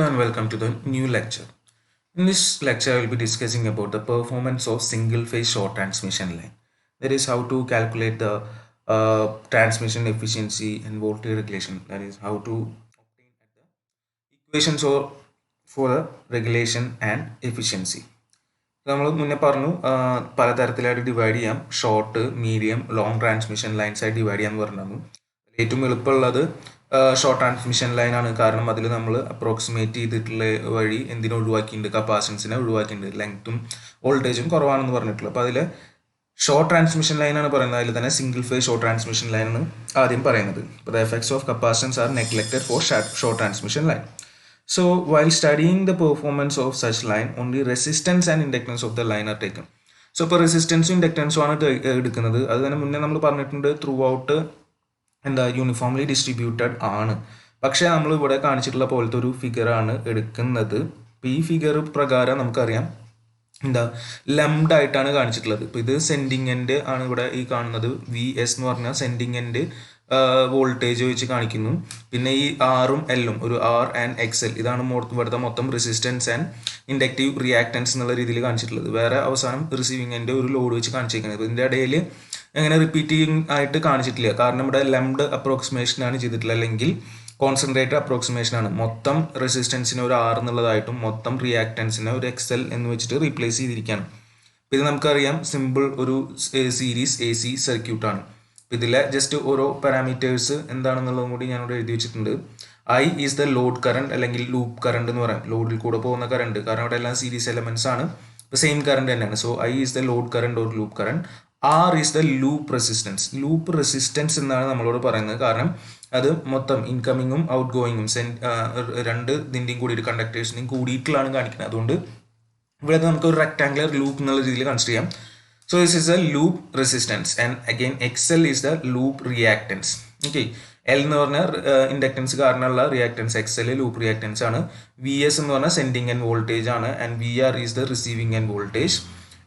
And welcome to the new lecture. In this lecture, I will be discussing about the performance of single phase short transmission line. That is how to calculate the transmission efficiency and voltage regulation. That is how to obtain the equations for the regulation and efficiency. നമ്മൾ മുന്നേ പറഞ്ഞു പലതരത്തിലായിട്ട് divide ചെയ്യാം. Short, medium, long transmission lines ആയി divide ചെയ്യാമെന്ന് പറഞ്ഞു. ഏറ്റവും എളുപ്പമുള്ളത് short transmission ലൈനാണ്. കാരണം അതിൽ നമ്മൾ അപ്രോക്സിമേറ്റ് ചെയ്തിട്ടുള്ള വഴി എന്തിനു ഒഴിവാക്കിയിട്ടുണ്ട്, കപ്പാസിറ്റൻസിനെ ഒഴിവാക്കിയിട്ടുണ്ട്, ലെങ്ത്തും വോൾട്ടേജും കുറവാണെന്ന് പറഞ്ഞിട്ടുള്ളത്. അപ്പോൾ അതിൽ ഷോർട്ട് ട്രാൻസ്മിഷൻ ലൈനാണ് പറയുന്നത്. അതിൽ തന്നെ സിംഗിൾ ഫേസ് ഷോർട്ട് ട്രാൻസ്മിഷൻ ലൈനാണ് ആദ്യം പറയുന്നത്. അപ്പോൾ the effects of capacitance are neglected for short transmission line. So while studying the performance of such line, only resistance and inductance of the line are taken. So ഇപ്പോൾ റെസിസ്റ്റൻസും ഇൻഡക്റ്റൻസും ആണ് എടുക്കുന്നത്. അത് തന്നെ മുന്നേ നമ്മൾ പറഞ്ഞിട്ടുണ്ട്, ത്രൂ ഔട്ട് യൂണിഫോംലി ഡിസ്ട്രിബ്യൂട്ടഡ് ആണ്. പക്ഷേ നമ്മൾ ഇവിടെ കാണിച്ചിട്ടുള്ള പോലത്തെ ഒരു ഫിഗറാണ് എടുക്കുന്നത്. ഇപ്പോൾ ഈ ഫിഗർ പ്രകാരം നമുക്കറിയാം ലംഡ് ആയിട്ടാണ് കാണിച്ചിട്ടുള്ളത്. ഇപ്പോൾ ഇത് സെൻഡിങ് എൻഡ് ആണ് ഇവിടെ ഈ കാണുന്നത്. VS എന്ന് പറഞ്ഞാൽ സെൻഡിങ് എൻഡ് വോൾട്ടേജ് വെച്ച് കാണിക്കുന്നു. പിന്നെ ഈ ആറും എല്ലും ഒരു R ആൻഡ് XL ഇതാണ് ഇവിടുത്തെ മൊത്തം റെസിസ്റ്റൻസ് ആൻഡ് ഇൻഡക്റ്റീവ് റിയാക്ടൻസ് എന്നുള്ള രീതിയിൽ കാണിച്ചിട്ടുള്ളത്. വേറെ അവസാനം റിസീവിങ് എൻഡ് ഒരു ലോഡ് വെച്ച് കാണിച്ചിരിക്കുന്നത്. ഇതിൻ്റെ ഇടയിൽ എങ്ങനെ റിപ്പീറ്റിംഗ് ആയിട്ട് കാണിച്ചിട്ടില്ല. കാരണം ഇവിടെ ലംഡ് അപ്രോക്സിമേഷനാണ് ചെയ്തിട്ടുള്ളത്, അല്ലെങ്കിൽ കോൺസെൻട്രേറ്റഡ് അപ്രോക്സിമേഷൻ ആണ്. മൊത്തം റെസിസ്റ്റൻസിന് ഒരു R എന്നുള്ളതായിട്ടും മൊത്തം റിയാക്ടൻസിനെ ഒരു XL എന്ന് വെച്ചിട്ട് റീപ്ലേസ് ചെയ്തിരിക്കുകയാണ്. ഇത് നമുക്കറിയാം സിമ്പിൾ ഒരു സീരീസ് AC സർക്യൂട്ടാണ്. ഇതിലെ ജസ്റ്റ് ഓരോ പാരാമീറ്റേഴ്സ് എന്താണെന്നുള്ളതും കൂടി ഞാനിവിടെ എഴുതി വെച്ചിട്ടുണ്ട്. I is the load current അല്ലെങ്കിൽ ലൂപ്പ് കറണ്ട് എന്ന് പറയാം. ലോഡിൽ കൂടെ പോകുന്ന കറണ്ട്, കാരണം ഇവിടെ എല്ലാം സീരീസ് എലമെന്റ്സ് ആണ്. ഇപ്പോൾ സെയിം കറണ്ട് തന്നെയാണ്. So I is the load current or loop current. R is the loop resistance. Loop resistance എന്നാണ് നമ്മളോട് പറയുന്നത്. കാരണം അത് മൊത്തം ഇൻകമിങ്ങും ഔട്ട് ഗോയിങ്ങും രണ്ട് ഇതിൻ്റെയും കൂടിയിട്ട് കണ്ടക്ടേഴ്സിനെയും കൂടിയിട്ടുള്ളതാണ് കാണിക്കുന്നത്. അതുകൊണ്ട് ഇവിടെ നമുക്ക് ഒരു റെക്ടാങ്കുലർ ലൂപ്പ് എന്നുള്ള രീതിയിൽ കൺസിഡർ ചെയ്യാം. So this is a loop resistance, and again XL is the loop reactance. Okay, L എന്ന് പറഞ്ഞാൽ ഇൻഡക്റ്റൻസ് കാരണമുള്ള റിയാക്ടൻസ്, XL ലൂപ്പ് റിയാക്ടൻസ് ആണ്. VS എന്ന് പറഞ്ഞാൽ സെൻഡിങ് ആൻഡ് വോൾട്ടേജ് ആണ്, and VR is the receiving end voltage,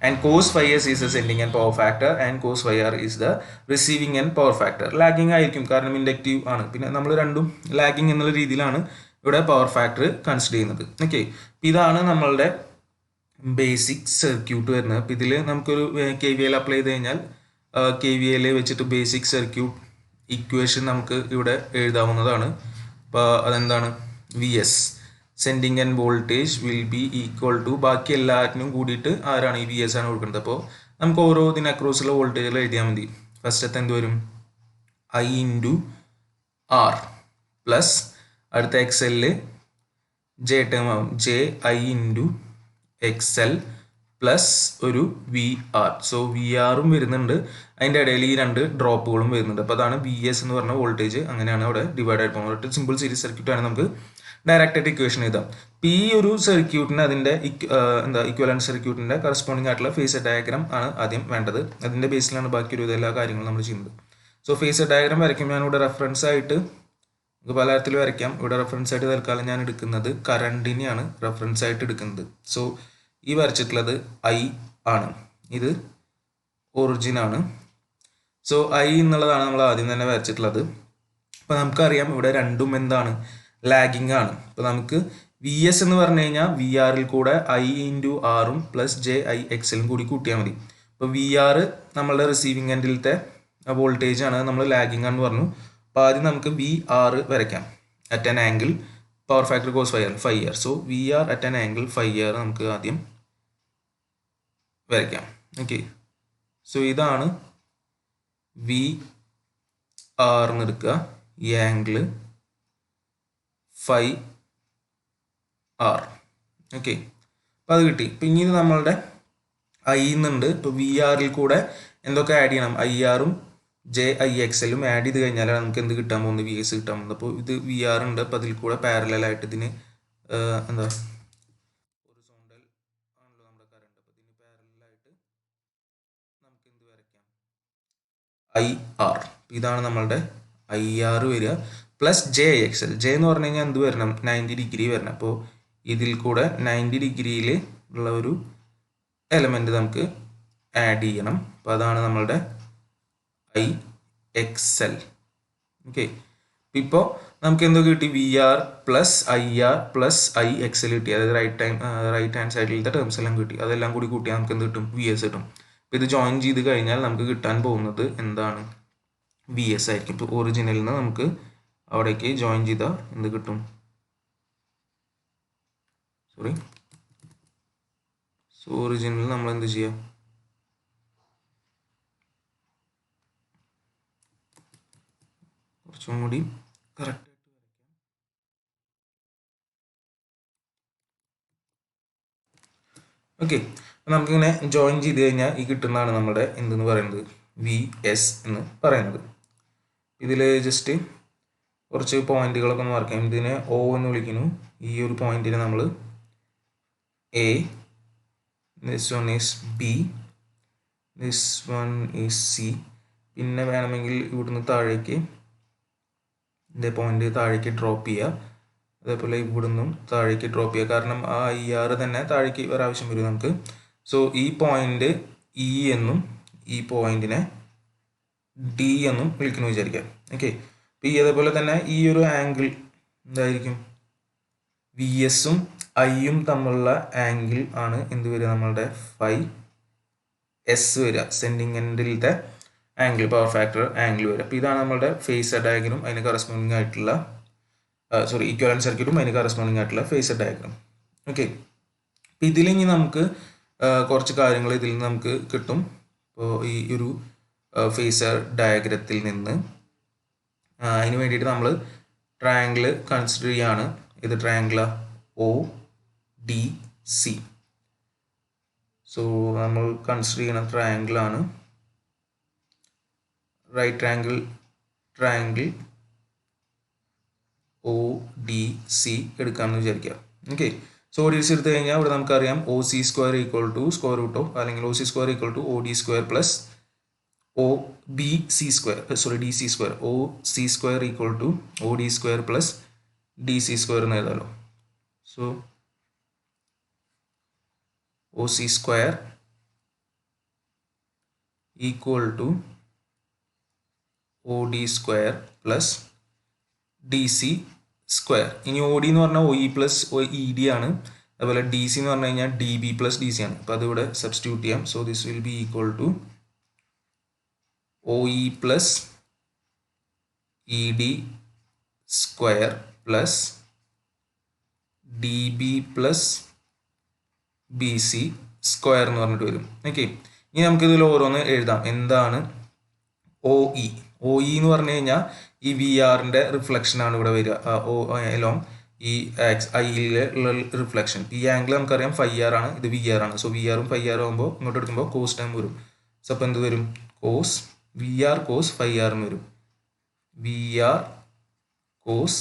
and cos phi s is the sending end power factor, and cos phi r is the receiving end power factor. Lagging ആയിരിക്കും കാരണം inductive ആണ്. പിന്നെ നമ്മൾ രണ്ടും lagging എന്നുള്ള രീതിയിലാണ് ഇവിടെ പവർ ഫാക്ടർ കൺസിഡർ ചെയ്യുന്നത്. ഓക്കെ, ഇതാണ് നമ്മളുടെ ബേസിക് സർക്യൂട്ട് വരുന്നത്. അപ്പോൾ ഇതിൽ നമുക്കൊരു KVL അപ്ലൈ ചെയ്ത് കഴിഞ്ഞാൽ KVL വെച്ചിട്ട് ബേസിക് സർക്യൂട്ട് ഇക്വേഷൻ നമുക്ക് ഇവിടെ എഴുതാവുന്നതാണ്. അപ്പോൾ അതെന്താണ്, VS sending and voltage will be equal to, ബാക്കി എല്ലാറ്റിനും കൂടിയിട്ട് ആരാണ്, ഈ VS ആണ് കൊടുക്കുന്നത്. അപ്പോൾ നമുക്ക് ഓരോ ഇതിന് അക്രോസുള്ള വോൾട്ടേജുകൾ എഴുതിയാൽ മതി. ഫസ്റ്റത്തെ എന്ത് വരും, I ഇൻറ്റു R പ്ലസ് അടുത്ത XL J ടേം ആവും, JI ഇൻറ്റു XL പ്ലസ് ഒരു VR. സോ VRും വരുന്നുണ്ട്, അതിൻ്റെ ഇടയിൽ ഈ രണ്ട് ഡ്രോപ്പുകളും വരുന്നുണ്ട്. അപ്പോൾ അതാണ് VS എന്ന് പറഞ്ഞ വോൾട്ടേജ്. അങ്ങനെയാണ് അവിടെ ഡിവൈഡ് ആയിട്ട് പോകുന്നത്. സിമ്പിൾ സീരീസ് സർക്യൂട്ടാണ്, നമുക്ക് ഡയറക്റ്റ് ആയിട്ട് ഇക്വേഷൻ എഴുതാം. ഇപ്പോൾ ഈ ഒരു സർക്യൂട്ടിന് അതിൻ്റെ ഇക്വലൻറ്റ് സർക്യൂട്ടിൻ്റെ കറസ്പോണ്ടിങ് ആയിട്ടുള്ള ഫേസർ ഡയഗ്രാം ആണ് ആദ്യം വേണ്ടത്. അതിൻ്റെ ബേസിലാണ് ബാക്കി ഒരു എല്ലാ കാര്യങ്ങളും നമ്മൾ ചെയ്യുന്നത്. സോ ഫേസർ ഡയഗ്രാം വരയ്ക്കുമ്പോൾ ഞാനിവിടെ റെഫറൻസ് ആയിട്ട് നമുക്ക് പലതരത്തിൽ വരയ്ക്കാം. ഇവിടെ റെഫറൻസ് ആയിട്ട് തൽക്കാലം ഞാൻ എടുക്കുന്നത് കറണ്ടിനെയാണ് റെഫറൻസ് ആയിട്ട് എടുക്കുന്നത്. സോ ഈ വരച്ചിട്ടുള്ളത് I ആണ്, ഇത് ഒറിജിൻ ആണ്. സോ I എന്നുള്ളതാണ് നമ്മൾ ആദ്യം തന്നെ വരച്ചിട്ടുള്ളത്. അപ്പോൾ നമുക്കറിയാം ഇവിടെ രണ്ടും എന്താണ്, ലാഗിങ് ആണ്. അപ്പോൾ നമുക്ക് VS എന്ന് പറഞ്ഞു കഴിഞ്ഞാൽ VRൽ കൂടെ I ഇൻറ്റു ആറും പ്ലസ് JI XLും കൂടി കൂട്ടിയാൽ മതി. അപ്പോൾ VR നമ്മളുടെ റിസീവിങ് എൻഡിലത്തെ വോൾട്ടേജ് ആണ്, നമ്മൾ ലാഗിങ് ആണെന്ന് പറഞ്ഞു. അപ്പോൾ ആദ്യം നമുക്ക് VR വരയ്ക്കാം at an angle power factor cos phi R. So VR at an angle phi R നമുക്ക് ആദ്യം വരയ്ക്കാം. ഓക്കെ, സോ ഇതാണ് VR എന്ന് എടുക്കുക, ഈ ആംഗിള് ഫൈ ആർ. ഓക്കെ, അപ്പോൾ അത് കിട്ടി. പിന്നെ ഇത് നമ്മളുടെ I എന്നുണ്ട്. ഇപ്പോൾ VRൽ കൂടെ എന്തൊക്കെ ആഡ് ചെയ്യണം, IRും JI XLും ആഡ് ചെയ്ത് കഴിഞ്ഞാലാണ് നമുക്ക് എന്ത് കിട്ടാൻ പോകുന്നത്, VS കിട്ടാൻ പോകുന്നത്. അപ്പോൾ ഇത് VR ഉണ്ട്. അപ്പോൾ അതിൽ കൂടെ പാരലായിട്ട് ഇതിന് എന്താ ഹൊറിസോണ്ടൽ ആണല്ലോ നമ്മുടെ കറണ്ട്. അപ്പോൾ ഇതിന് പാരലായിട്ട് നമുക്ക് എന്ത് വരയ്ക്കാം, IR. ഇതാണ് നമ്മളുടെ IR വരിക പ്ലസ് JI XL. J എന്ന് പറഞ്ഞു കഴിഞ്ഞാൽ എന്ത് വരണം, 90 ഡിഗ്രി വരണം. അപ്പോൾ ഇതിൽ കൂടെ 90 ഡിഗ്രിയിൽ ഉള്ള ഒരു എലമെന്റ് നമുക്ക് ആഡ് ചെയ്യണം. അപ്പോൾ അതാണ് നമ്മളുടെ IXL. ഓക്കെ, ഇപ്പോൾ നമുക്ക് എന്തോ കിട്ടി, V R plus I R plus I X L കിട്ടി. അതായത് റൈറ്റ് ഹാൻഡ് സൈഡിലത്തെ ടേംസ് എല്ലാം കിട്ടി. അതെല്ലാം കൂടി കൂട്ടിയാൽ നമുക്ക് എന്ത് കിട്ടും, വി എസ് കിട്ടും. അപ്പോൾ ഇത് ജോയിൻ ചെയ്ത് കഴിഞ്ഞാൽ നമുക്ക് കിട്ടാൻ പോകുന്നത് എന്താണ്, വി എസ് ആയിരിക്കും. ഇപ്പോൾ ഒറിജിനലിൽ നിന്ന് നമുക്ക് അവിടേക്ക് ജോയിൻ ചെയ്താൽ എന്ത് കിട്ടും, ഒറിജിനൽ നമ്മൾ എന്ത് ചെയ്യാം, കുറച്ചും കൂടി കറക്റ്റ്. ഓക്കെ, നമുക്കിങ്ങനെ ജോയിൻ ചെയ്ത് കഴിഞ്ഞാൽ ഈ കിട്ടുന്നതാണ് നമ്മുടെ എന്തെന്ന് പറയുന്നത്, വി എസ് എന്ന് പറയുന്നത്. ഇതിൽ ജസ്റ്റ് കുറച്ച് പോയിന്റുകളൊക്കെ ഒന്ന് മാർക്ക് ചെയ്യാം. ഇതിനെ ഒ എന്ന് വിളിക്കുന്നു. ഈ ഒരു പോയിന്റിനെ നമ്മൾ A, this one is B, this one is C. പിന്നെ വേണമെങ്കിൽ ഇവിടുന്ന് താഴേക്ക് ഇതിൻ്റെ പോയിന്റ് താഴേക്ക് ഡ്രോപ്പ് ചെയ്യുക. അതേപോലെ ഇവിടുന്നും താഴേക്ക് ഡ്രോപ്പ് ചെയ്യുക. കാരണം ആ ഐ ആർ തന്നെ താഴേക്ക് ഒരാവശ്യം വരും നമുക്ക്. സോ ഈ പോയിന്റ് ഇ എന്നും ഈ പോയിന്റിനെ ഡി എന്നും വിളിക്കുന്നു വിചാരിക്കാം. ഓക്കെ, അപ്പോൾ ഈ അതേപോലെ തന്നെ ഈ ഒരു ആംഗിൾ എന്തായിരിക്കും, വി എസും ഐയും തമ്മിലുള്ള ആംഗിൾ ആണ് എന്ത് വരിക, നമ്മളുടെ ഫൈ എസ് വരിക. സെൻഡിങ് എൻഡിലത്തെ ആംഗിൾ, പവർ ഫാക്ടർ ആംഗിൾ വരിക. അപ്പോൾ ഇതാണ് നമ്മളുടെ ഫേസർ ഡയഗ്രം, അതിന് കറസ്പോണ്ടിങ് ആയിട്ടുള്ള ഇക്വലന്റ് സർക്യൂട്ടും അതിന് കറസ്പോണ്ടിങ് ആയിട്ടുള്ള ഫേസർ ഡയഗ്രം. ഓക്കെ, അപ്പോൾ ഇതിലിനി നമുക്ക് കുറച്ച് കാര്യങ്ങൾ ഇതിൽ നിന്ന് നമുക്ക് കിട്ടും. ഇപ്പോൾ ഈ ഒരു ഫേസർ ഡയഗ്രത്തിൽ നിന്ന് അതിന് വേണ്ടിയിട്ട് നമ്മൾ ട്രയാങ്കിൾ കൺസിഡർ ചെയ്യാണ്. ഇത് ട്രയാങ്കിളാ ഒ ഡി സി. സോ നമ്മൾ കൺസിഡർ ചെയ്യുന്ന ട്രയാങ്കിളാണ് right angle triangle O D C എടുക്കാമെന്ന് വിചാരിക്കാം. Okay, so O D C എടുത്തു കഴിഞ്ഞാൽ ഇവിടെ നമുക്കറിയാം O C square equal to square root of, അല്ലെങ്കിൽ O C square equal to O D square plus O B C square, D C square. O C square equal to O D square plus D C square എന്ന് എഴുതാമല്ലോ. So O C square equal to O D square plus D C square. ഇനി O D എന്ന് പറഞ്ഞാൽ O E plus O E D ആണ്. അതുപോലെ D C എന്ന് പറഞ്ഞു കഴിഞ്ഞാൽ D B plus D C ആണ്. അപ്പോൾ അതിവിടെ സബ്സ്റ്റിറ്റ്യൂട്ട് ചെയ്യാം. So this will be equal to O E plus E D square plus D B plus B C square എന്ന് പറഞ്ഞിട്ട് വരും. ഓക്കെ, ഇനി നമുക്കിതിൽ ഓരോന്ന് എഴുതാം. എന്താണ് ഒ ഇ? ഒ ഇ എന്ന് പറഞ്ഞു കഴിഞ്ഞാൽ ഈ വി ആറിൻ്റെ റിഫ്ലക്ഷൻ ആണ് ഇവിടെ വരിക. എലോങ് ഈ ഐയിലെ റിഫ്ലക്ഷൻ. ഈ ആംഗിൾ നമുക്കറിയാം ഫൈ ആർ ആണ്, ഇത് വി ആർ ആണ്. സോ വി ആറും ഫൈ ആറും ആകുമ്പോൾ ഇങ്ങോട്ട് എടുക്കുമ്പോൾ കോസ് ടൈം വരും. സോ അപ്പോൾ എന്ത് വരും, cos V R cos phi R എന്ന് വരും. V R cos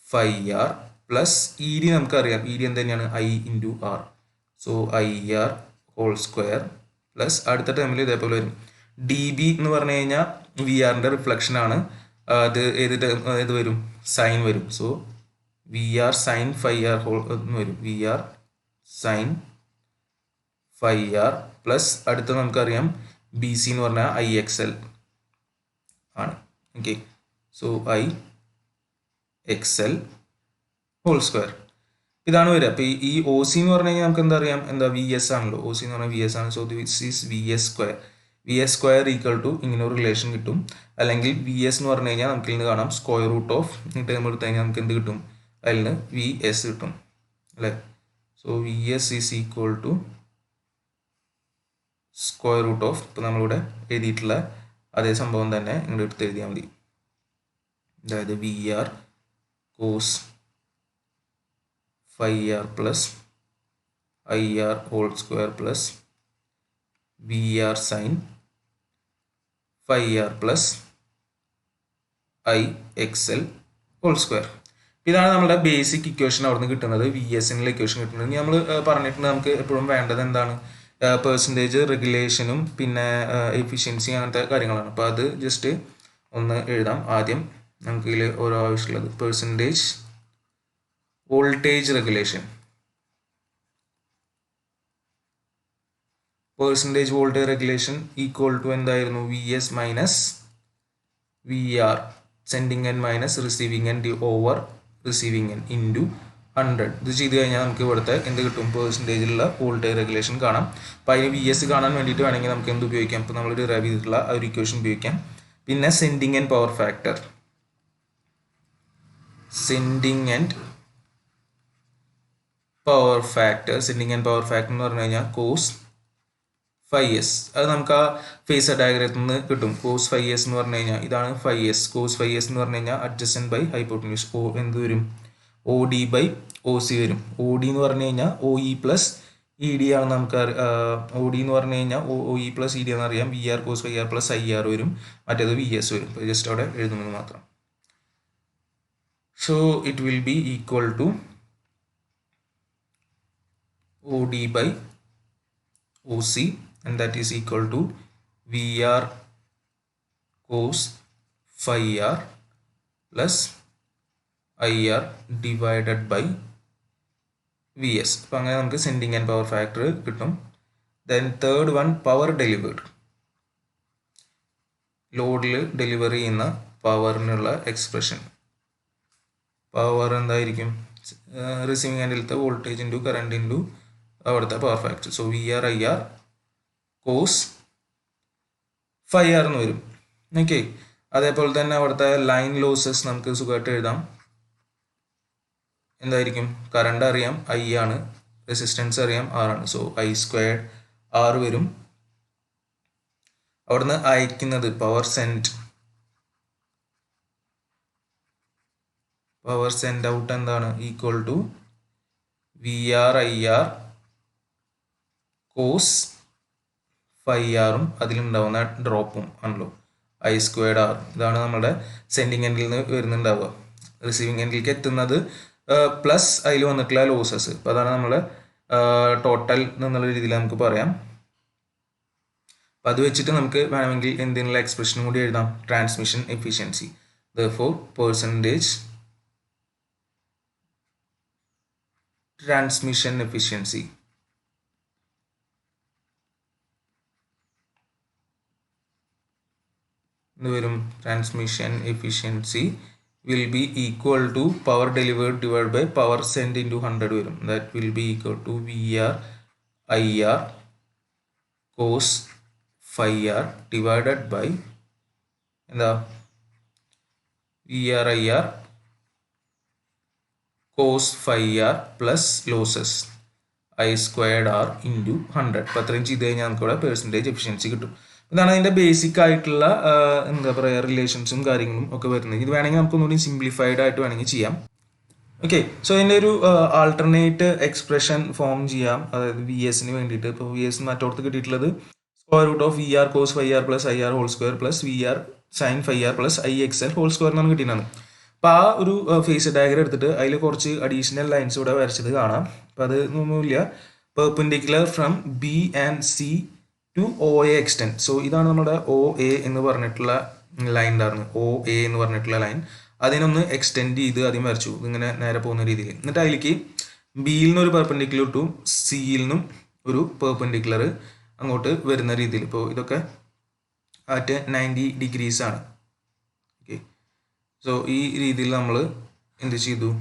phi R plus E D നമുക്കറിയാം, ഇ ഡി എന്ത് തന്നെയാണ്, I into R. So I R whole square plus അടുത്ത ടൈമിൽ ഇതേപോലെ വരും. ഡി ബി എന്ന് പറഞ്ഞു കഴിഞ്ഞാൽ വി ആറിൻ്റെ റിഫ്ലക്ഷൻ ആണ്. അത് ഏത് വരും, സൈൻ വരും. So V R sine phi R whole എന്ന് വരും. V R sine phi R plus അടുത്ത നമുക്കറിയാം ബി സി എന്ന് പറഞ്ഞാൽ ഐ എക്സ് എൽ ആണ്. Okay, so I X L whole square ഇതാണ് വരിക. അപ്പോൾ ഈ ഒ സി എന്ന് പറഞ്ഞു കഴിഞ്ഞാൽ നമുക്ക് എന്താ അറിയാം, എന്താ വി എസ് ആണല്ലോ. ഒ സി എന്ന് പറഞ്ഞാൽ വി എസ് ആണ്. So this is V S square. V S square equal to ഇങ്ങനെ ഒരു റിലേഷൻ കിട്ടും. അല്ലെങ്കിൽ വി എസ് എന്ന് പറഞ്ഞു കഴിഞ്ഞാൽ നമുക്ക് ഇന്ന് കാണാം സ്ക്വയർ റൂട്ട് ഓഫ് ഈ ടേം എടുത്തു കഴിഞ്ഞാൽ നമുക്ക് എന്ത് കിട്ടും, അതിൽ നിന്ന് വി എസ് കിട്ടും അല്ലേ. So V S is equal to square root of, ഇപ്പോൾ നമ്മളിവിടെ എഴുതിയിട്ടുള്ള അതേ സംഭവം തന്നെ ഇങ്ങോട്ട് എടുത്ത് എഴുതിയാൽ മതി. അതായത് V R cos phi R plus I R whole square plus V R sine phi R plus I X L whole square. ഇതാണ് നമ്മുടെ ബേസിക് ഇക്വേഷൻ അവിടെ നിന്ന് കിട്ടുന്നത്, വി എസിനുള്ള ഇക്വേഷൻ കിട്ടുന്നത്. ഇനി നമ്മൾ പറഞ്ഞിട്ടുണ്ട് നമുക്ക് എപ്പോഴും വേണ്ടത് എന്താണ്, പെർസെൻറ്റേജ്, റെഗുലേഷനും പിന്നെ എഫിഷ്യൻസി അങ്ങനത്തെ കാര്യങ്ങളാണ്. അപ്പോൾ അത് ജസ്റ്റ് ഒന്ന് എഴുതാം. ആദ്യം നമുക്ക് ഇതിൽ ഓരോ ആവശ്യമുള്ളത് percentage voltage regulation. Percentage voltage regulation equal to എന്തായിരുന്നു, V S minus V R sending end minus receiving end over receiving end into 100. ഇത് ചെയ്ത് കഴിഞ്ഞാൽ നമുക്ക് ഇവിടുത്തെ എന്ത് കിട്ടും, പെർസെൻറ്റേജിലുള്ള വോൾട്ടേജ് റെഗുലേഷൻ കാണാം. അപ്പോൾ അതിന് വി എസ് കാണാൻ വേണ്ടിയിട്ട് വേണമെങ്കിൽ നമുക്ക് എന്ത് ഉപയോഗിക്കാം, ഇപ്പോൾ നമ്മൾ ഡിറൈവ് ചെയ്തിട്ടുള്ള ആ ഒരു ഇക്വേഷൻ ഉപയോഗിക്കാം. പിന്നെ sending end power factor, sending end power factor എന്ന് പറഞ്ഞു കഴിഞ്ഞാൽ കോസ് 5s. അത് നമുക്ക് ആ ഫേസർ ഡയഗ്രത്തിൽ നിന്ന് കിട്ടും. കോസ് 5s എന്ന് പറഞ്ഞു കഴിഞ്ഞാൽ ഇതാണ് 5s. കോസ് 5s എന്ന് പറഞ്ഞു കഴിഞ്ഞാൽ അഡ്ജസൻറ്റ് ബൈ ഹൈപ്പോട്ടന്യൂസ് എന്ത് വരും, O D by O C വരും. ഒ ഡി എന്ന് പറഞ്ഞു കഴിഞ്ഞാൽ O E plus E D ആണ്. നമുക്ക് ഒ ഡി എന്ന് പറഞ്ഞു കഴിഞ്ഞാൽ O E plus E D എന്നറിയാം. V R cos 5r plus I R വരും. മറ്റേത് വി എസ് വരും. ജസ്റ്റ് അവിടെ എഴുതുന്നത് മാത്രം. So it will be equal to O D by O C and that is equal to VR cos 5r plus IR divided by VS. അപ്പോൾ അങ്ങനെ നമുക്ക് sending end power factor കിട്ടും. Then third one, power delivered. ലോഡിൽ delivery ചെയ്യുന്ന പവറിനുള്ള expression. Power എന്തായിരിക്കും, receiving ആൻഡിലത്തെ voltage into current into അവിടുത്തെ power factor. So VR IR cos 5r എന്ന് വരും. ഓക്കെ, അതേപോലെ തന്നെ അവിടുത്തെ ലൈൻ ലോസസ് നമുക്ക് സുഖമായിട്ട് എഴുതാം. എന്തായിരിക്കും, കറണ്ട് അറിയാം I ആണ്, റെസിസ്റ്റൻസ് അറിയാം R ആണ്. സോ I² R വരും. അവിടുന്ന് അയക്കുന്നത് പവർ സെൻഡ് ഔട്ട് എന്താണ്, equal to VR IR cos 5r അതിലുണ്ടാവുന്ന ഡ്രോപ്പും ആണല്ലോ I² R. ഇതാണ് നമ്മുടെ സെൻഡിങ് എൻഡിൽ നിന്ന് വരുന്നുണ്ടാവുക. റിസീവിങ് എൻഡിലേക്ക് എത്തുന്നത് പ്ലസ് അതിൽ വന്നിട്ടുള്ള ലോസസ്. അപ്പോൾ അതാണ് നമ്മുടെ ടോട്ടൽ എന്നുള്ള രീതിയിൽ നമുക്ക് പറയാം. അപ്പോൾ അത് വെച്ചിട്ട് നമുക്ക് വേണമെങ്കിൽ എന്തിനുള്ള എക്സ്പ്രഷനും കൂടി എഴുതാം, transmission efficiency. Therefore percentage transmission efficiency വരും. Transmission efficiency will be equal to power delivered divided by power sent into 100 വരും. That will be equal to VR IR cos 5r divided by എന്താ VR IR cos 5r plus losses I² R into 100. അപ്പോൾ അത്രയും ചെയ്ത് കഴിഞ്ഞാൽ നമുക്കിവിടെ percentage efficiency കിട്ടും. ഇതാണ് അതിൻ്റെ ബേസിക് ആയിട്ടുള്ള എന്താ പറയുക റിലേഷൻസും കാര്യങ്ങളും ഒക്കെ വരുന്നത്. ഇത് വേണമെങ്കിൽ നമുക്കൊന്നുകൂടി സിംപ്ലിഫൈഡ് ആയിട്ട് വേണമെങ്കിൽ ചെയ്യാം. ഓക്കെ, സോ ഇതിൻ്റെ ഒരു ആൾട്ടർനേറ്റ് എക്സ്പ്രഷൻ ഫോം ചെയ്യാം. അതായത് വി എസിന് വേണ്ടിയിട്ട്. ഇപ്പോൾ വി എസ് മറ്റോടത്ത് കിട്ടിയിട്ടുള്ളത് square root of VR cos 5r plus IR whole square plus VR sin 5r plus IXL whole square എന്നാണ് കിട്ടിയിട്ടുള്ളത്. അപ്പോൾ ആ ഒരു ഫേസ് ഡയഗ്രം എടുത്തിട്ട് അതിൽ കുറച്ച് അഡീഷണൽ ലൈൻസ് ഇവിടെ വരച്ചത് കാണാം. അപ്പോൾ അത് ഒന്നുമില്ല, perpendicular from B and C to OA extend. So ഇതാണ് നമ്മുടെ OA എന്ന് പറഞ്ഞിട്ടുള്ള ലൈൻ ഉണ്ടായിരുന്നു. OA എന്ന് പറഞ്ഞിട്ടുള്ള ലൈൻ അതിനൊന്ന് എക്സ്റ്റെൻഡ് ചെയ്ത് ആദ്യം വരച്ചു, ഇങ്ങനെ നേരെ പോകുന്ന രീതിയിൽ. എന്നിട്ട് അതിലേക്ക് ബിയിൽ നിന്ന് ഒരു പെർപെൻഡിക്കുലർ ടു സിയിൽ നിന്നും ഒരു പെർപെൻഡിക്കുലർ അങ്ങോട്ട് വരുന്ന രീതിയിൽ. ഇപ്പോൾ ഇതൊക്കെ അറ്റ് 90 ഡിഗ്രീസ് ആണ്. ഓക്കെ, സോ ഈ രീതിയിൽ നമ്മൾ എന്ത് ചെയ്തു,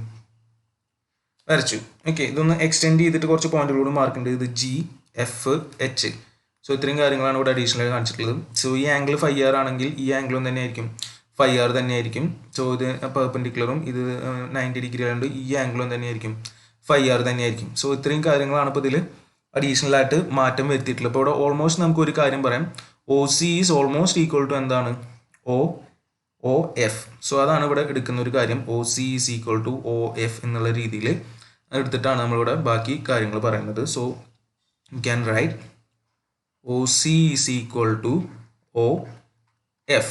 വരച്ചു. ഓക്കെ, ഇതൊന്ന് എക്സ്റ്റെൻഡ് ചെയ്തിട്ട് കുറച്ച് പോയിന്റുകളോട് മാർക്ക് ഉണ്ട്. ഇത് GFH. സോ ഇത്രയും കാര്യങ്ങളാണ് ഇവിടെ അഡീഷണൽ കാണിച്ചിട്ടുള്ളത്. സോ ഈ ആംഗിൾ 5r ആണെങ്കിൽ ഈ ആംഗിളും തന്നെ ആയിരിക്കും 5r തന്നെയായിരിക്കും. സോ ഇത് പെർപെൻഡിക്കുലറും ഇത് 90 ഡിഗ്രി ആയതുകൊണ്ട് ഈ ആംഗിളും തന്നെയായിരിക്കും 5r തന്നെയായിരിക്കും. സോ ഇത്രയും കാര്യങ്ങളാണ് ഇപ്പോൾ ഇതിൽ അഡീഷണൽ ആയിട്ട് മാറ്റം വരുത്തിയിട്ടുള്ളത്. ഇപ്പോൾ ഇവിടെ ഓൾമോസ്റ്റ് നമുക്ക് ഒരു കാര്യം പറയാം, OC is almost equal to എന്താണ്, OF. സോ അതാണ് ഇവിടെ എടുക്കുന്ന ഒരു കാര്യം. OC is equal to OF എന്നുള്ള രീതിയിൽ എടുത്തിട്ടാണ് നമ്മളിവിടെ ബാക്കി കാര്യങ്ങൾ പറയുന്നത്. So you can write OC is equal to OF.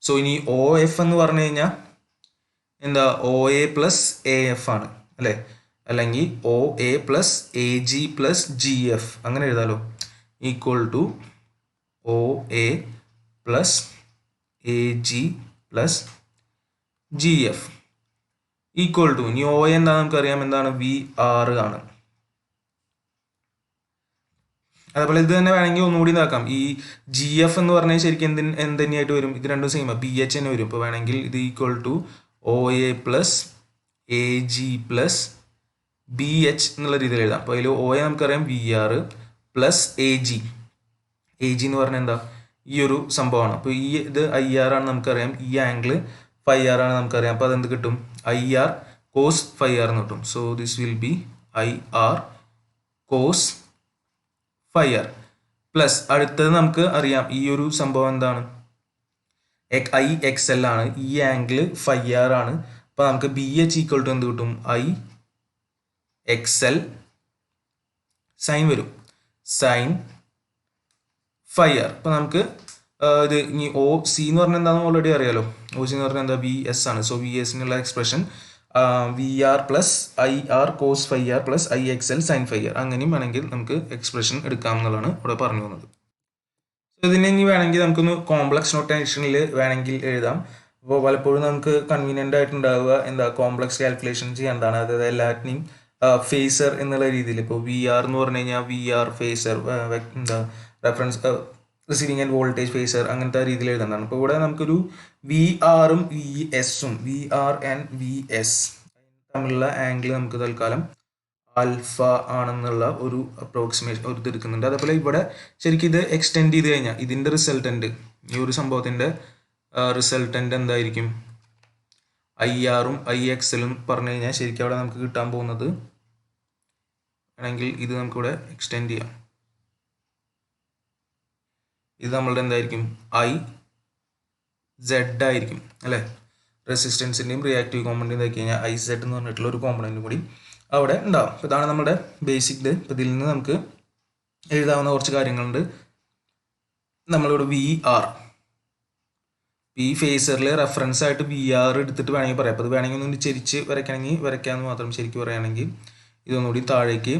So ഇനി OF എന്ന് പറഞ്ഞു കഴിഞ്ഞാൽ എന്താ, OA പ്ലസ് AF ആണ് അല്ലേ, അല്ലെങ്കിൽ OA plus AG plus GF അങ്ങനെ എഴുതാലോ. Equal to OA plus AG plus GF equal to, ഇനി OA എന്താ നമുക്കറിയാം, എന്താണ് VR ആണ്. അതേപോലെ ഇത് തന്നെ വേണമെങ്കിൽ ഒന്നുകൂടി ഇതാക്കാം. ഈ ജി എഫ് എന്ന് പറഞ്ഞാൽ ശരിക്കും എന്ത് തന്നെയായിട്ട് വരും? ഇത് രണ്ടും സെയിം ബി എച്ച് തന്നെ വരും. ഇപ്പോൾ വേണമെങ്കിൽ ഇത് equal to O A plus A G plus B H എന്നുള്ള രീതിയിൽ എഴുതാം. അപ്പോൾ അതിൽ ഒ എ നമുക്കറിയാം V R plus A G എന്ന് പറഞ്ഞാൽ എന്താ? ഈ ഒരു സംഭവമാണ്. അപ്പോൾ ഈ ഇത് ഐ ആർ ആണ് നമുക്കറിയാം, ഈ ആംഗിൾ ഫൈ ആർ ആണ് നമുക്കറിയാം. അപ്പോൾ അതെന്ത് കിട്ടും? I R cos phi R എന്ന് കിട്ടും. So this will be I R cos phi R plus അടുത്തത് നമുക്ക് അറിയാം ഈ ഒരു സംഭവം എന്താണ്? ഐ എക്സ് എൽ ആണ്, ഈ ആംഗിൾ ഫൈ ആർ ആണ്. അപ്പോൾ നമുക്ക് ബി എച്ച് ഈക്വൽ ടു എന്ത് കിട്ടും? ഐ എക്സ് എൽ സൈൻ വരും, സൈൻ ഫൈ ആർ. അപ്പോൾ നമുക്ക് ഇത് ഇനി ഒ സി എന്ന് പറഞ്ഞാൽ എന്താണെന്ന് ഓൾറെഡി അറിയാലോ. ഒ സി എന്ന് പറഞ്ഞാൽ എന്താ? വി എസ് ആണ്. സോ വി എസിനുള്ള expression V R plus I R cos phi R plus I X L sine phi R. അങ്ങനെയും വേണമെങ്കിൽ നമുക്ക് എക്സ്പ്രഷൻ എടുക്കാം എന്നുള്ളതാണ് ഇവിടെ പറഞ്ഞു വന്നത്. ഇതിനെ ഇനി വേണമെങ്കിൽ നമുക്കൊന്ന് കോംപ്ലക്സ് നൊട്ടേഷനിൽ വേണമെങ്കിൽ എഴുതാം. അപ്പോൾ പലപ്പോഴും നമുക്ക് കൺവീനിയൻ്റ് ആയിട്ടുണ്ടാവുക എന്താ? കോംപ്ലക്സ് കാൽക്കുലേഷൻ ചെയ്യാൻ. അതായത് എല്ലാറ്റിനെയും ഫേസർ എന്നുള്ള രീതിയിൽ. ഇപ്പോൾ വി ആർ എന്ന് പറഞ്ഞു കഴിഞ്ഞാൽ വി ആർ ഫേസർ എന്താ reference receiving and voltage phasor അങ്ങനത്തെ രീതിയിൽ എഴുതുന്നതാണ്. അപ്പോൾ ഇവിടെ നമുക്കൊരു വി ആറും വി എസും V R and V S തമ്മിലുള്ള ആംഗിൾ നമുക്ക് തൽക്കാലം ആൽഫ ആണെന്നുള്ള ഒരു അപ്രോക്സിമേഷൻ ഒരു ഇത് എടുക്കുന്നുണ്ട്. അതേപോലെ ഇവിടെ ശരിക്കും ഇത് എക്സ്റ്റെൻഡ് ചെയ്ത് കഴിഞ്ഞാൽ ഇതിൻ്റെ റിസൾട്ടൻ്റ്, ഈ ഒരു സംഭവത്തിൻ്റെ റിസൾട്ടൻ്റ് എന്തായിരിക്കും? ഐ ആറും ഐ എക്സലും പറഞ്ഞു കഴിഞ്ഞാൽ ശരിക്കും അവിടെ നമുക്ക് കിട്ടാൻ പോകുന്നത് ആണെങ്കിൽ ഇത് നമുക്കിവിടെ എക്സ്റ്റെൻഡ് ചെയ്യാം. ഇത് നമ്മളുടെ എന്തായിരിക്കും? ഐ സെഡ് ആയിരിക്കും അല്ലേ? റെസിസ്റ്റൻസിൻ്റെയും റിയാക്റ്റീവ് കോമ്പണൻ്റ് ഇതാക്കി കഴിഞ്ഞാൽ ഐ സെഡ് എന്ന് പറഞ്ഞിട്ടുള്ള ഒരു കോമ്പണൻറ്റും കൂടി അവിടെ ഉണ്ടാവും. അപ്പോൾ ഇതാണ് നമ്മുടെ ബേസിക് ഇത്. അപ്പോൾ ഇതിൽ നിന്ന് നമുക്ക് എഴുതാവുന്ന കുറച്ച് കാര്യങ്ങളുണ്ട്. നമ്മളിവിടെ വി ആർ ഈ ഫേസറിൽ റെഫറൻസ് ആയിട്ട് വി ആർ എടുത്തിട്ട് വേണമെങ്കിൽ പറയാം. അപ്പോൾ ഇത് വേണമെങ്കിൽ ഒന്നുകൂടി ചെരിച്ച് വരയ്ക്കണമെങ്കിൽ വരയ്ക്കാമെന്ന് മാത്രം. ശരിക്കും പറയുകയാണെങ്കിൽ ഇതൊന്നുകൂടി താഴേക്ക്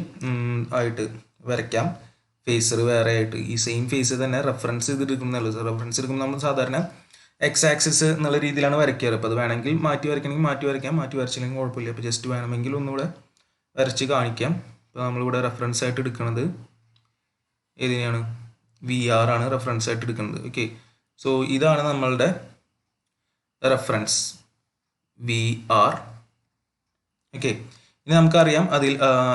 ആയിട്ട് വരയ്ക്കാം. ഫേസർ വേറെ ആയിട്ട് ഈ സെയിം ഫേസ് തന്നെ റെഫറൻസ് ചെയ്തെടുക്കുന്നുള്ളൂ. റെഫറൻസ് എടുക്കുമ്പോൾ നമ്മൾ സാധാരണ എക്സ് ആക്സിസ് എന്നുള്ള രീതിയിലാണ് വരയ്ക്കാറ്. അപ്പോൾ അത് വേണമെങ്കിൽ മാറ്റി വരയ്ക്കണമെങ്കിൽ മാറ്റി വരയ്ക്കാം, മാറ്റി വരച്ചില്ലെങ്കിൽ കുഴപ്പമില്ല. അപ്പോൾ ജസ്റ്റ് വേണമെങ്കിൽ ഒന്നുകൂടെ വരച്ച് കാണിക്കാം. അപ്പോൾ നമ്മളിവിടെ റെഫറൻസ് ആയിട്ട് എടുക്കുന്നത് ഏതിനെയാണ്? വി ആർ ആണ് റെഫറൻസ് ആയിട്ട് എടുക്കുന്നത്. ഓക്കെ, സോ ഇതാണ് നമ്മളുടെ റെഫറൻസ് വി ആർ. ഓക്കെ, ഇനി നമുക്കറിയാം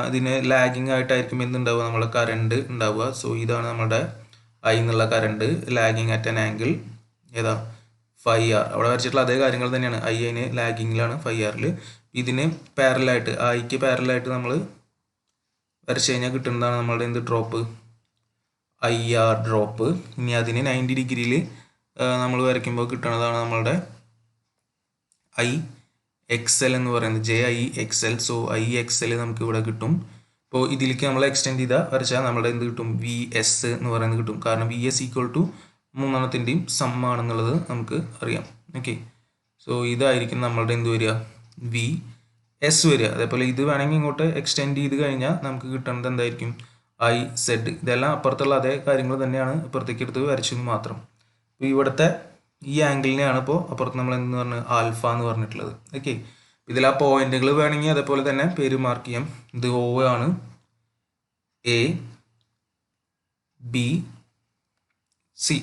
ഇതിന് ലാഗിങ് ആയിട്ടായിരിക്കും എന്തുണ്ടാവുക? നമ്മളെ കറണ്ട് ഉണ്ടാവുക. സോ ഇതാണ് നമ്മുടെ ഐ എന്നുള്ള current lagging at an angle ഏതാ? Phi R. അവിടെ വരച്ചിട്ടുള്ള അതേ കാര്യങ്ങൾ തന്നെയാണ്. ഐന് ലാഗിങ്ങിലാണ് ഫൈ ആറിൽ. ഇതിന് പാരലായിട്ട് ഐക്ക് പാരലായിട്ട് നമ്മൾ വരച്ച് കഴിഞ്ഞാൽ കിട്ടുന്നതാണ് നമ്മളുടെ എന്ത് ഡ്രോപ്പ്? I R drop. ഇനി അതിന് 90 ഡിഗ്രിയിൽ നമ്മൾ വരയ്ക്കുമ്പോൾ കിട്ടുന്നതാണ് നമ്മളുടെ ഐ എക്സ് എൽ എന്ന് പറയുന്നത്, J I X L. So I X L നമുക്ക് ഇവിടെ കിട്ടും. ഇപ്പോൾ ഇതിലേക്ക് നമ്മൾ എക്സ്റ്റെൻഡ് ചെയ്താൽ വരച്ചാൽ നമ്മുടെ എന്ത് കിട്ടും? വി എസ് എന്ന് പറയുന്നത് കിട്ടും. കാരണം വി എസ് ഈക്വൽ ടു മൂന്നെണ്ണത്തിൻ്റെയും സം ആണെന്നുള്ളത് നമുക്ക് അറിയാം. ഓക്കെ, സോ ഇതായിരിക്കും നമ്മളുടെ എന്ത് വരിക? വി എസ് വരിക. അതേപോലെ ഇത് വേണമെങ്കിൽ ഇങ്ങോട്ട് എക്സ്റ്റെൻഡ് ചെയ്ത് കഴിഞ്ഞാൽ നമുക്ക് കിട്ടുന്നത് എന്തായിരിക്കും? I Z. ഇതെല്ലാം അപ്പുറത്തുള്ള അതേ കാര്യങ്ങൾ തന്നെയാണ് ഇപ്പുറത്തേക്ക് എടുത്ത് വരച്ചെന്ന് മാത്രം. അപ്പോൾ ഇവിടുത്തെ ഈ ആംഗിളിനെയാണ് ഇപ്പോൾ അപ്പുറത്ത് നമ്മൾ എന്ന് പറഞ്ഞ് ആൽഫ എന്ന് പറഞ്ഞിട്ടുള്ളത്. ഓക്കെ, ഇതിൽ ആ പോയിന്റുകൾ വേണമെങ്കിൽ അതേപോലെ തന്നെ പേര് മാർക്ക് ചെയ്യാം. ഇത് ഒ ആണ്, എ ബി സി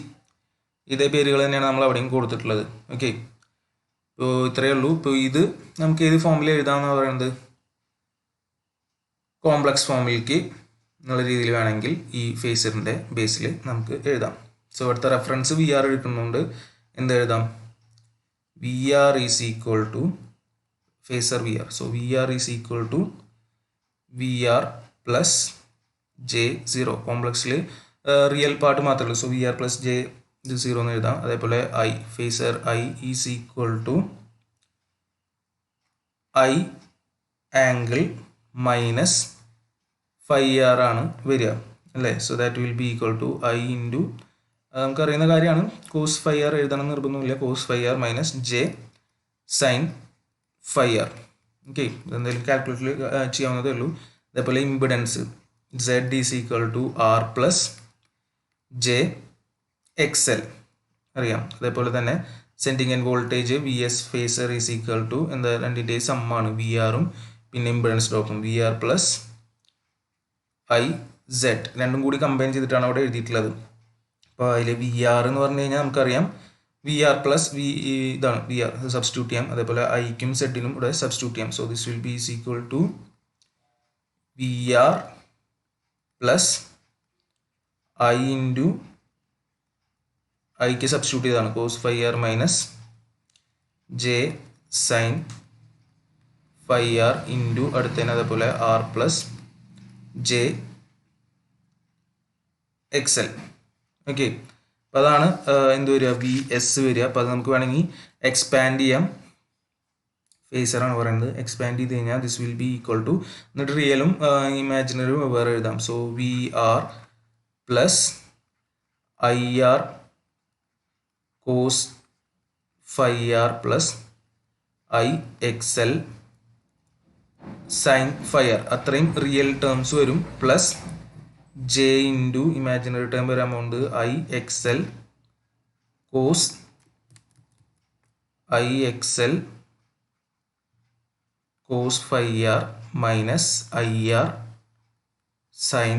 ഇതേ പേരുകൾ തന്നെയാണ് നമ്മൾ അവിടെയും കൊടുത്തിട്ടുള്ളത്. ഓക്കെ, ഇപ്പോൾ ഇത്രയേ ഉള്ളൂ. ഇപ്പോൾ ഇത് നമുക്ക് ഏത് ഫോമിൽ എഴുതാമെന്ന് പറയുന്നത്? കോംപ്ലക്സ് ഫോമിലേക്ക് എന്നുള്ള രീതിയിൽ വേണമെങ്കിൽ ഈ ഫേസറിൻ്റെ ബേസിൽ നമുക്ക് എഴുതാം. സോ ഇവിടുത്തെ റെഫറൻസ് വി ആർ എടുക്കുന്നുണ്ട്. എന്തെഴുതാം? V R is equal to phasor V R. So V R is equal to V R plus J zero. കോംപ്ലക്സിൽ റിയൽ പാർട്ട് മാത്രമേ ഉള്ളൂ. So V R plus J ഇത് സീറോ എന്ന് എഴുതാം. അതേപോലെ I phasor I is equal to I angle minus phi R ആണ് വരിക അല്ലേ? So that will be equal to I into നമുക്കറിയുന്ന കാര്യമാണ് കോസ് ഫൈ ആർ എഴുതണം നിർബന്ധമില്ല. Cos phi R minus J sine phi R. Okay, ഇതെന്തായാലും കാൽക്കുലേറ്ററിൽ ചെയ്യാവുന്നതേ ഉള്ളൂ. അതേപോലെ impedance Z is equal to R plus J X L അറിയാം. അതേപോലെ തന്നെ sending and voltage V S phasor is equal to എന്താ? രണ്ടിൻ്റെ സമ്മാണ് വി ആറും പിന്നെ ഇമ്പിഡൻസ് ഡ്രോപ്പും. V R plus I Z രണ്ടും കൂടി കമ്പൈൻ ചെയ്തിട്ടാണ് അവിടെ എഴുതിയിട്ടുള്ളത്. അപ്പോൾ അതിൽ വി ആർ എന്ന് പറഞ്ഞു കഴിഞ്ഞാൽ നമുക്കറിയാം വി ആർ പ്ലസ് ഇതാണ് വി ആർ സബ്സ്റ്റിറ്റ്യൂട്ട് ചെയ്യാം. അതേപോലെ ഐക്കും സെഡിനും ഇവിടെ സബ്സ്റ്റിറ്റ്യൂട്ട് ചെയ്യാം. So this will be is equal to V R plus I into ഐക്ക് സബ്സ്റ്റിറ്റ്യൂട്ട് ചെയ്താണ് cos phi R minus J sine phi R into അടുത്തതിന് അതേപോലെ R plus J X L. Okay, അപ്പോൾ അതാണ് എന്ത് വരിക വി എസ് വരിക. അപ്പോൾ അത് നമുക്ക് വേണമെങ്കിൽ എക്സ്പാൻഡ് ചെയ്യാം. ഫേസറാണ് പറയുന്നത്. എക്സ്പാൻഡ് ചെയ്ത് കഴിഞ്ഞാൽ this will be equal to എന്നിട്ട് റിയലും ഇമാജിനറിയും വേറെ എഴുതാം. So V R plus I R cos phi R plus I X L sine phi R അത്രയും റിയൽ ടേംസ് വരും. Plus J into imaginary term വരെ amount I X L cos I X L cos phi R minus I R sine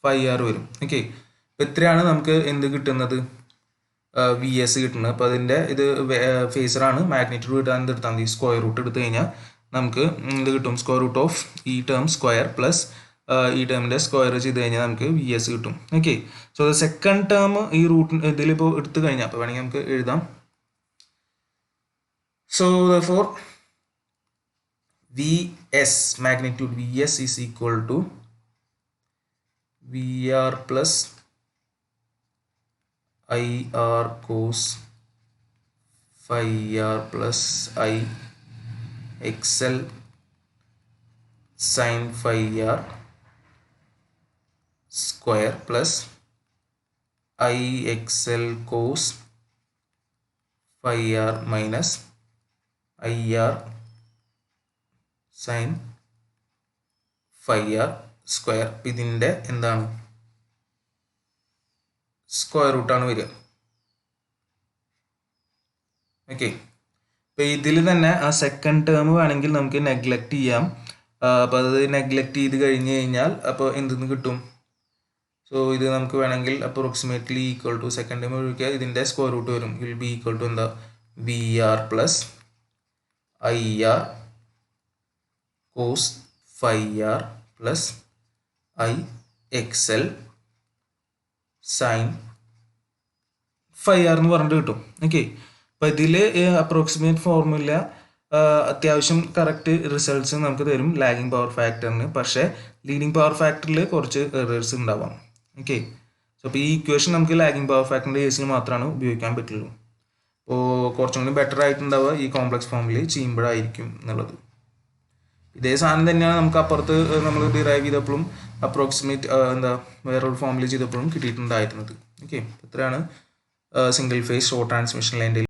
phi R വരും. Okay, അപ്പോൾ ഇത്രയാണ് നമുക്ക് എന്ത് കിട്ടുന്നത് V S കിട്ടുന്നത്. അപ്പോൾ അതിൻ്റെ ഇത് ഫേസറാണ്. മാഗ്നിറ്റ്യൂഡ് കിട്ടാൻ എന്ത് എടുത്താൽ മതി, സ്ക്വയർ റൂട്ട് എടുത്തു കഴിഞ്ഞാൽ നമുക്ക് എന്ത് കിട്ടും, സ്ക്വയർ റൂട്ട് ഓഫ് ഈ ടേം സ്ക്വയർ പ്ലസ് ഈ ടേമിൻ്റെ സ്ക്വയർ ചെയ്ത് കഴിഞ്ഞാൽ നമുക്ക് വി എസ് കിട്ടും. Okay, so the second term ഈ റൂട്ട് ഇതിലിപ്പോൾ എടുത്തു കഴിഞ്ഞാൽ അപ്പോൾ വേണമെങ്കിൽ നമുക്ക് എഴുതാം. So for V S magnitude V S is equal to V R plus I R cos phi R plus I X L sine phi R square plus I X L cos phi R minus I R sine phi R square. ഇതിൻ്റെ എന്താണ് square റൂട്ടാണ് വരിക. Okay, അപ്പോൾ ഇതിൽ തന്നെ ആ second term വേണമെങ്കിൽ നമുക്ക് നെഗ്ലക്റ്റ് ചെയ്യാം. അപ്പോൾ അത് നെഗ്ലക്റ്റ് ചെയ്ത് കഴിഞ്ഞ് കഴിഞ്ഞാൽ അപ്പോൾ എന്തെന്ന് കിട്ടും, സോ ഇത് നമുക്ക് വേണമെങ്കിൽ approximately equal to second term ഒഴിക്കുക ഇതിൻ്റെ സ്ക്വയർ റൂട്ട് വരും. വിൽ ബി ഈക്വൽ ടു എന്താ V R plus I R cos phi R plus I X L sine phi R എന്ന് പറഞ്ഞിട്ട് കിട്ടും. ഓക്കെ, അപ്പോൾ ഇതിൽ അപ്രോക്സിമേറ്റ് ഫോർമുല അത്യാവശ്യം കറക്റ്റ് റിസൾട്ട്സ് നമുക്ക് തരും ലാഗിങ് പവർ ഫാക്ടറിന്. പക്ഷേ ലീഡിങ് പവർ ഫാക്ടറിൽ കുറച്ച് എറേഴ്സ് ഉണ്ടാവാം. ഓക്കെ, സോ അപ്പോൾ ഈ ഇക്വേഷൻ നമുക്ക് ലാഗിങ് പവർ ഫാക്ടറിൻ്റെ കേസിൽ മാത്രമാണ് ഉപയോഗിക്കാൻ പറ്റുള്ളൂ. അപ്പോൾ കുറച്ചും കൂടി ബെറ്റർ ആയിട്ടുണ്ടാവുക ഈ കോംപ്ലക്സ് ഫോമിൽ ചെയ്യുമ്പോഴായിരിക്കും എന്നുള്ളത്. ഇതേ സാധനം തന്നെയാണ് നമുക്ക് അപ്പുറത്ത് നമ്മൾ ഡിറൈവ് ചെയ്തപ്പോഴും അപ്രോക്സിമേറ്റ് വേറൊരു ഫോമിൽ ചെയ്തപ്പോഴും കിട്ടിയിട്ടുണ്ടായിരുന്നത്. ഓക്കെ, ഇത്രയാണ് സിംഗിൾ ഫേസ് ഷോർട്ട് ട്രാൻസ്മിഷൻ ലൈൻ്റെ